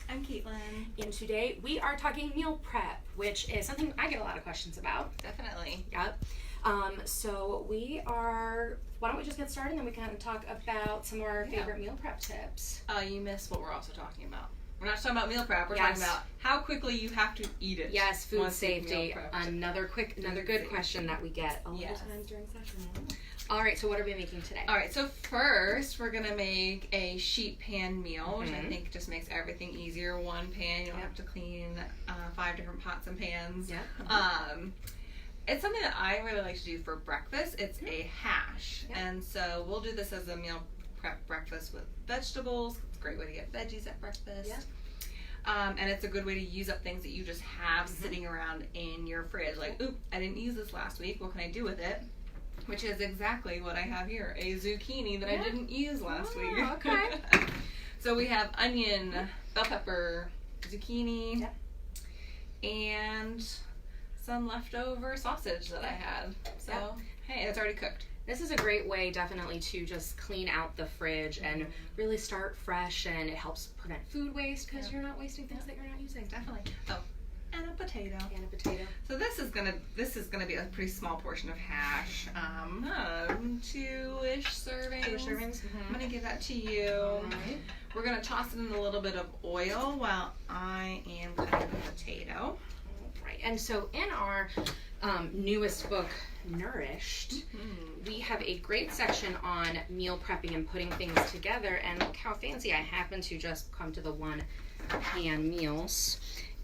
I'm Caitlin. And today we are talking meal prep, which is something I get a lot of questions about. Definitely. Yep. So why don't we just get started and then we can talk about some of our favorite meal prep tips. You missed what we're also talking about. We're not talking about meal prep. We're talking about how quickly you have to eat it. Yes, food safety. Another good question that we get a lot of times during session. All right, so what are we making today? All right, so first we're going to make a sheet pan meal, which I think just makes everything easier. One pan, you don't have to clean 5 different pots and pans. Yep. It's something that I really like to do for breakfast. It's a hash, and so we'll do this as a meal prep breakfast with vegetables. It's a great way to get veggies at breakfast. Yeah. And it's a good way to use up things that you just have sitting around in your fridge. Like, oop, I didn't use this last week. What can I do with it? Which is exactly what I have here, a zucchini that I didn't use last week. Okay. So we have onion, bell pepper, zucchini, and some leftover sausage that I had. So, hey, it's already cooked. This is a great way definitely to just clean out the fridge and really start fresh, and it helps prevent food waste because you're not wasting things that you're not using. Definitely. Oh, and a potato. And a potato. So this is gonna be a pretty small portion of hash. 2-ish servings. 2-ish servings. I'm gonna give that to you. Right. We're gonna toss it in a little bit of oil while I am cutting the potato. Right. And so in our newest book, Nourished, we have a great section on meal prepping and putting things together. And look how fancy I happen to just come to the one pan meals.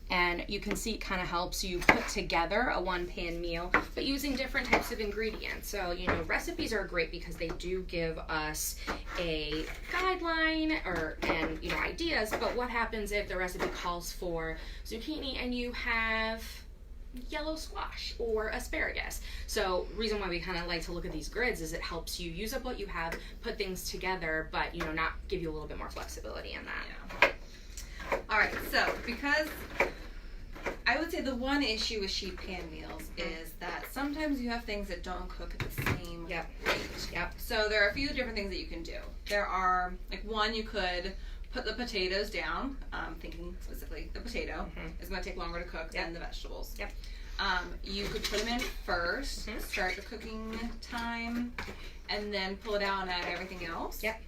And you can see it kind of helps you put together a one-pan meal, but using different types of ingredients. So, recipes are great because they do give us a guideline and ideas, but what happens if the recipe calls for zucchini and you have yellow squash or asparagus? So reason why we kind of like to look at these grids is it helps you use up what you have, put things together, but, not give you a little bit more flexibility in that. Yeah. All right, so because I would say the one issue with sheet pan meals is that sometimes you have things that don't cook at the same rate. Yep. So there are a few different things that you can do. There are, one, you could put the potatoes down, thinking specifically the potato is going to take longer to cook than the vegetables. Yep. You could put them in first, start the cooking time, and then pull it out and add everything else. Yep.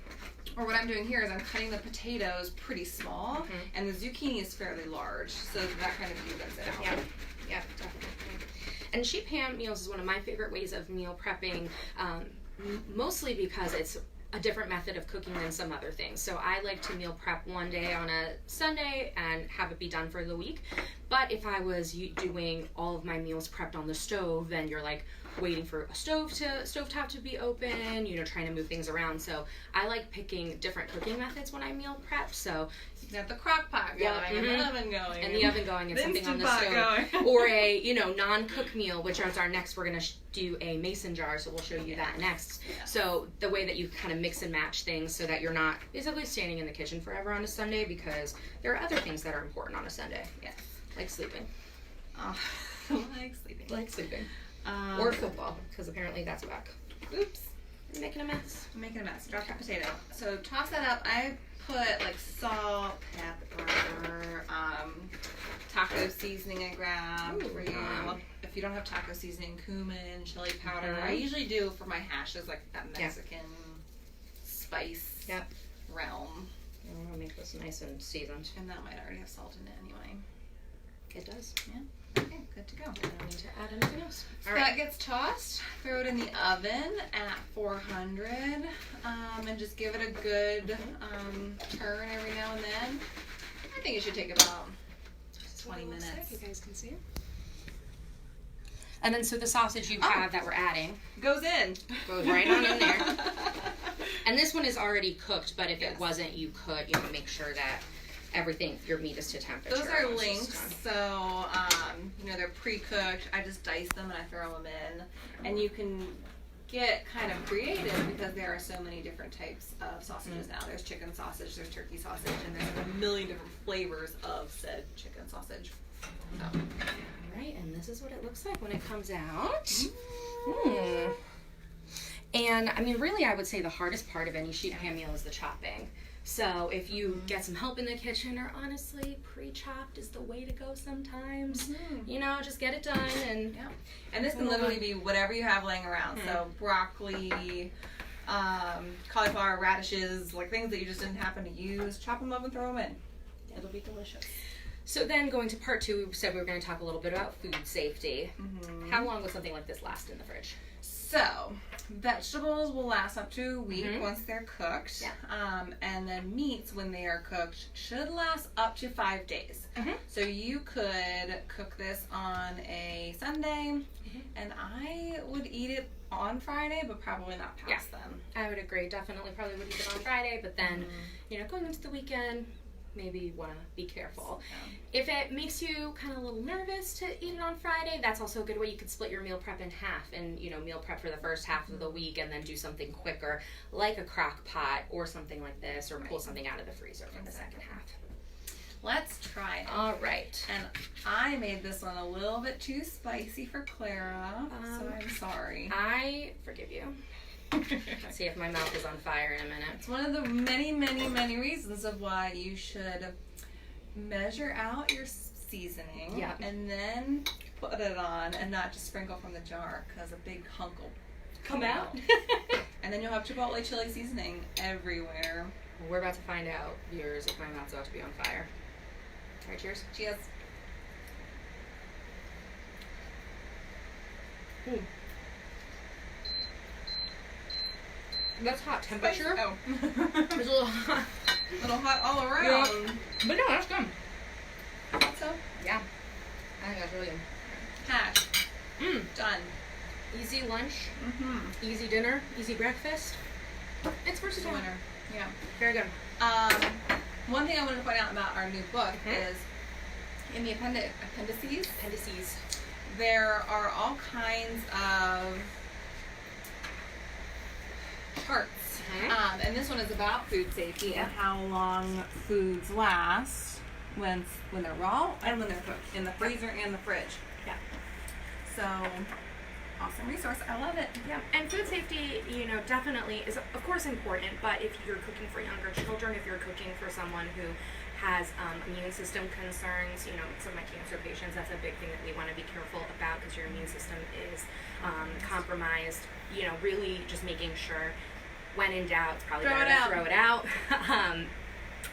Or what I'm doing here is I'm cutting the potatoes pretty small, and the zucchini is fairly large, so that kind of evens it out. Yeah, definitely. And sheet pan meals is one of my favorite ways of meal prepping, mostly because it's a different method of cooking than some other things. So I like to meal prep one day on a Sunday and have it be done for the week. But if I was doing all of my meals prepped on the stove, then you're waiting for a stovetop to be open, trying to move things around. So I like picking different cooking methods when I meal prep. So you have the crock pot going, and the oven going. And the oven going, and something on the stove. Going. Or a, non-cook meal, which is our next, we're going to do a mason jar, so we'll show you that next. Yeah. So the way that you kind of mix and match things so that you're not basically standing in the kitchen forever on a Sunday, because there are other things that are important on a Sunday. Yes. Like sleeping. Like sleeping. Or football, because apparently that's back. Oops. I'm making a mess. Drop the potato. So toss that up. I put salt, pepper, taco seasoning I grabbed for you. If you don't have taco seasoning, cumin, chili powder. I usually do for my hashes that Mexican spice realm. I'm going to make this nice and seasoned. And that might already have salt in it anyway. It does. Yeah. Okay, good to go. I don't need to add anything else. So that gets tossed. Throw it in the oven at 400, and just give it a good turn every now and then. I think it should take about 20 minutes. You guys can see it. And then so the sausage you have that we're adding goes right on in there. And this one is already cooked, but if it wasn't, you could make sure that your meat is to temperature. Those are links, so they're pre-cooked. I just dice them and I throw them in, and you can get kind of creative because there are so many different types of sausages now. There's chicken sausage, there's turkey sausage, and there's a million different flavors of said chicken sausage. So. Right, and this is what it looks like when it comes out. And really, I would say the hardest part of any sheet pan meal is the chopping. So if you get some help in the kitchen, or honestly, pre-chopped is the way to go sometimes. You know, just get it done. And this can literally be whatever you have laying around. So broccoli, cauliflower, radishes, like things that you just didn't happen to use. Chop them up and throw them in. It'll be delicious. So then going to part 2, we said we were going to talk a little bit about food safety. How long will something like this last in the fridge? So, vegetables will last up to a week once they're cooked. And then meats, when they are cooked, should last up to 5 days. So you could cook this on a Sunday, and I would eat it on Friday, but probably not past then. I would agree. Definitely probably would eat it on Friday, but then, you know, going into the weekend, maybe you want to be careful. If it makes you kind of a little nervous to eat it on Friday, that's also a good way. You could split your meal prep in half and, you know, meal prep for the first half of the week and then do something quicker like a crock pot or something like this, or pull something out of the freezer for the second half. Let's try it. All right. And I made this one a little bit too spicy for Clara, so I'm sorry. I forgive you. Let's see if my mouth is on fire in a minute. It's one of the many, many, many reasons of why you should measure out your seasoning and then put it on and not just sprinkle from the jar, because a big hunk will come out. And then you'll have Chipotle chili seasoning everywhere. We're about to find out, viewers, if my mouth's about to be on fire. All right, cheers. Cheers. That's hot temperature. Oh. It's a little hot. A little hot all around. Yeah. But no, that's good. So, yeah. I think that's really good. Hash. Done. Easy lunch. Easy dinner. Easy breakfast. It's versatile. Winner. Yeah. Very good. One thing I wanted to point out about our new book is in the appendices, there are all kinds of charts. And this one is about food safety and how long foods last when they're raw and when they're cooked in the freezer and the fridge. Yeah. So, awesome resource. I love it. Yeah. And food safety, you know, definitely is of course important, but if you're cooking for younger children, if you're cooking for someone who has immune system concerns, you know, some of my cancer patients, that's a big thing that we want to be careful about, because your immune system is compromised. You know, really just making sure, when in doubt, it's probably better to throw it out.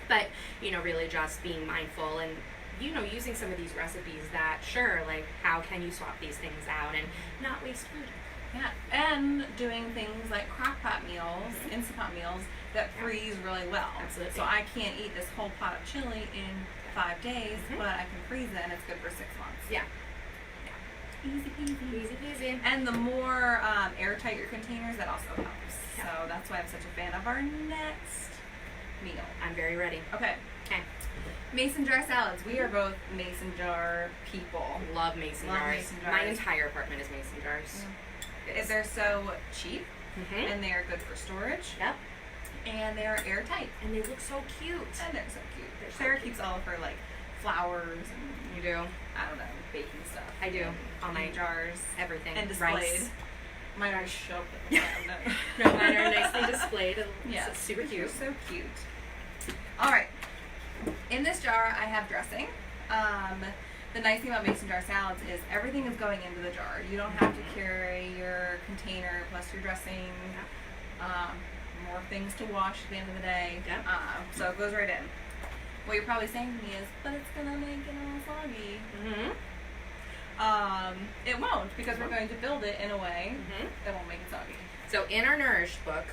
But, you know, really just being mindful and, you know, using some of these recipes that, sure, like, how can you swap these things out and not waste food? Yeah, and doing things like crock pot meals, Instant Pot meals, that freeze really well. Absolutely. So I can't eat this whole pot of chili in 5 days, but I can freeze it and it's good for 6 months. Yeah. Easy peasy. Easy peasy. And the more airtight your containers, that also helps. Yeah. So that's why I'm such a fan of our next meal. I'm very ready. Okay. Mason jar salads. We are both mason jar people. Love mason jars. My entire apartment is mason jars. They're so cheap, and they are good for storage. Yep. And they are airtight. And they look so cute. And they're so cute. Sarah keeps all of her like flowers and you do. I don't know, baking stuff. I do. All my jars, everything, and displayed. Rice. Mine are shoved. No, mine are nicely displayed. Yeah, it's super cute. So cute. All right. In this jar, I have dressing. The nice thing about mason jar salads is everything is going into the jar. You don't have to carry your container plus your dressing. More things to wash at the end of the day. So it goes right in. What you're probably saying to me is, but it's going to make it all soggy. It won't, because we're going to build it in a way that won't make it soggy. So in our Nourished book,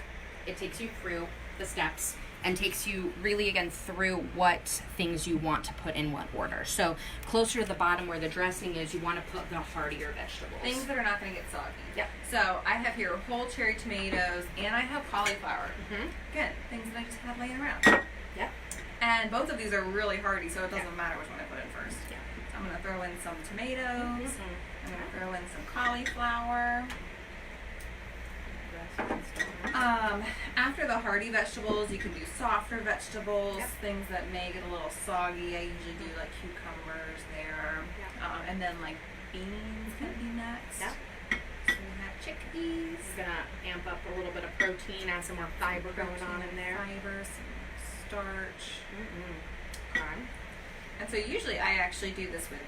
it takes you through the steps and takes you really again through what things you want to put in what order. So closer to the bottom where the dressing is, you want to put the heartier vegetables. Things that are not going to get soggy. Yep. So I have here whole cherry tomatoes, and I have cauliflower. Again, things that I just have laying around. Yep. And both of these are really hearty, so it doesn't matter which one I put in first. Yeah. So I'm going to throw in some tomatoes. I'm going to throw in some cauliflower. After the hearty vegetables, you can do softer vegetables, things that may get a little soggy. I usually do like cucumbers there. And then like beans can be next. So we have chickpeas. It's gonna amp up a little bit of protein, add some more fiber going on in there. Fiber, some starch. Okay. And so usually I actually do this with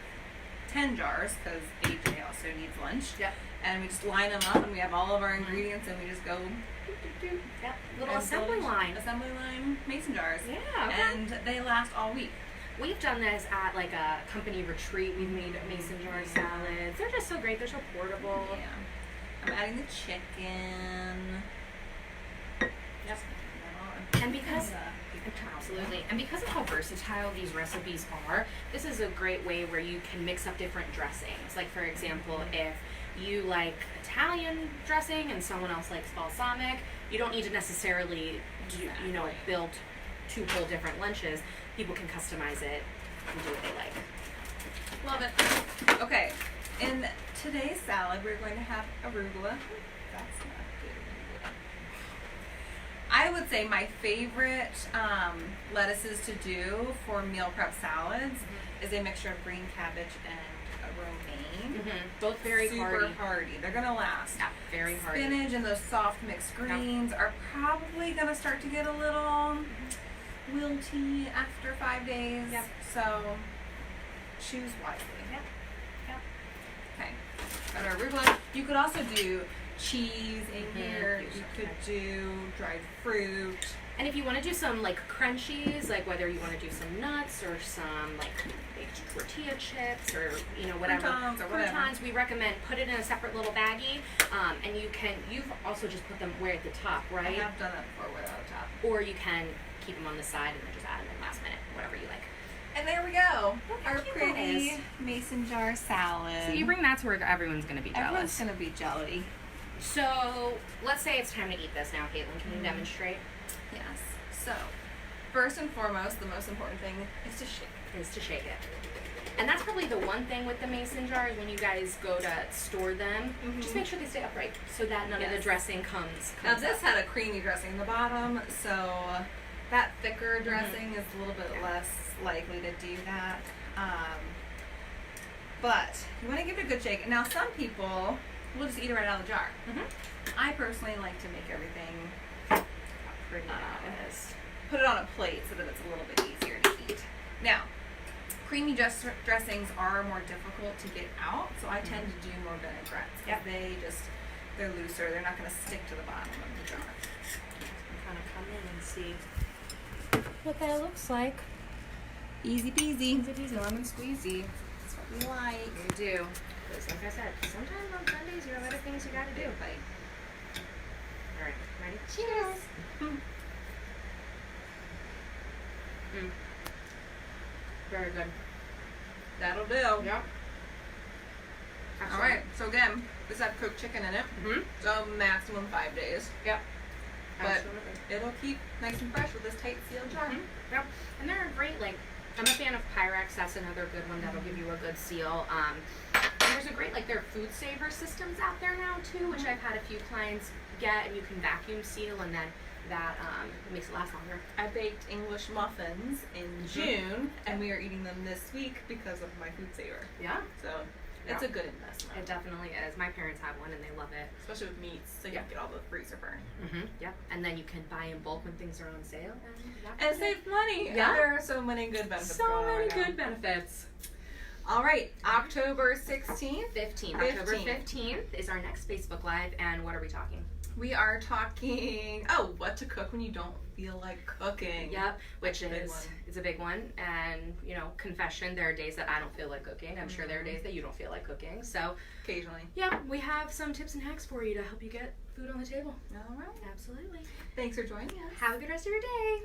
10 jars because AJ also needs lunch. Yep. And we just line them up and we have all of our ingredients and we just go Yep. Little and assembly line. Assembly line mason jars. Yeah. Okay. And they last all week. We've done this at like a company retreat. We've made mason jar salads. They're just so great. They're so portable. Yeah. I'm adding the chicken. Yep. And because absolutely, and because of how versatile these recipes are, this is a great way where you can mix up different dressings. Like for example, if you like Italian dressing and someone else likes balsamic, you don't need to necessarily build 2 whole different lunches. People can customize it and do what they like. Love it. Okay, in today's salad, we're going to have arugula. That's not good. I would say my favorite lettuces to do for meal prep salads is a mixture of green cabbage and romaine. Both very super hardy. They're gonna last. Yeah, very hardy. Spinach and those soft mixed greens are probably gonna start to get a little wilty after 5 days. Yep. So choose wisely. Yep. Okay. Got our arugula. You could also do cheese in here. You could do dried fruit. And if you want to do some like crunchies, like whether you want to do some nuts or some like baked tortilla chips or whatever, croutons, we recommend put it in a separate little baggie, and you've also just put them where at the top, right? I have done that before without a top. Or you can keep them on the side and then just add them in last minute, whatever you like. And there we go. Look Our how cute that pretty is. mason jar salad. So you bring that to work, everyone's gonna be jealous. Everyone's gonna be jelly. So let's say it's time to eat this now, Caitlin. Can you demonstrate? Yes. So, first and foremost, the most important thing is to shake. And that's probably the one thing with the mason jars when you guys go to store them. Just make sure they stay upright so that none of the dressing comes Now this up. had a creamy dressing in the bottom, so that thicker dressing is a little bit less likely to do that. But you want to give it a good shake. Now some people will just eat it right out of the jar. I personally like to make everything Pretty nice. put it on a plate so that it's a little bit easier to eat. Now, creamy dressings are more difficult to get out, so I tend to do more vinaigrettes. Yep. They're looser. They're not going to stick to the bottom of the jar. Kind of come in and see what that looks like. Easy peasy. Easy peasy, lemon squeezy. That's what we like. We do. Because like I said, sometimes on Sundays you have other things you gotta do. Alright, ready? Cheers. Very good. That'll do. Yep. All right. So again, this had cooked chicken in it. So maximum 5 days. Yep. But Absolutely. it'll keep nice and fresh with this tight sealed jar. Yep. And they're great. Like, I'm a fan of Pyrex. That's another good one that'll give you a good seal. There's a great, like, there are food saver systems out there now too, which I've had a few clients get, and you can vacuum seal, and then that makes it last longer. I baked English muffins in June, and we are eating them this week because of my food saver. Yeah. So it's a good investment. It definitely is. My parents have one and they love it. Especially with meats, so you Yeah. can get all the freezer burn. Yep. And then you can buy in bulk when things are on sale. And save money. Yeah. And there are so many good benefits. So going on many right now. good benefits. All right, October 16th. 15th. October 15th is our next Facebook Live, and what are we talking? We are talking, what to cook when you don't feel like cooking. Yep, which Big is one. it's a big one. And, confession, there are days that I don't feel like cooking. I'm sure there are days that you don't feel like cooking. So, Occasionally. yeah, we have some tips and hacks for you to help you get food on the table. All right. Absolutely. Thanks for joining us. Have a good rest of your day.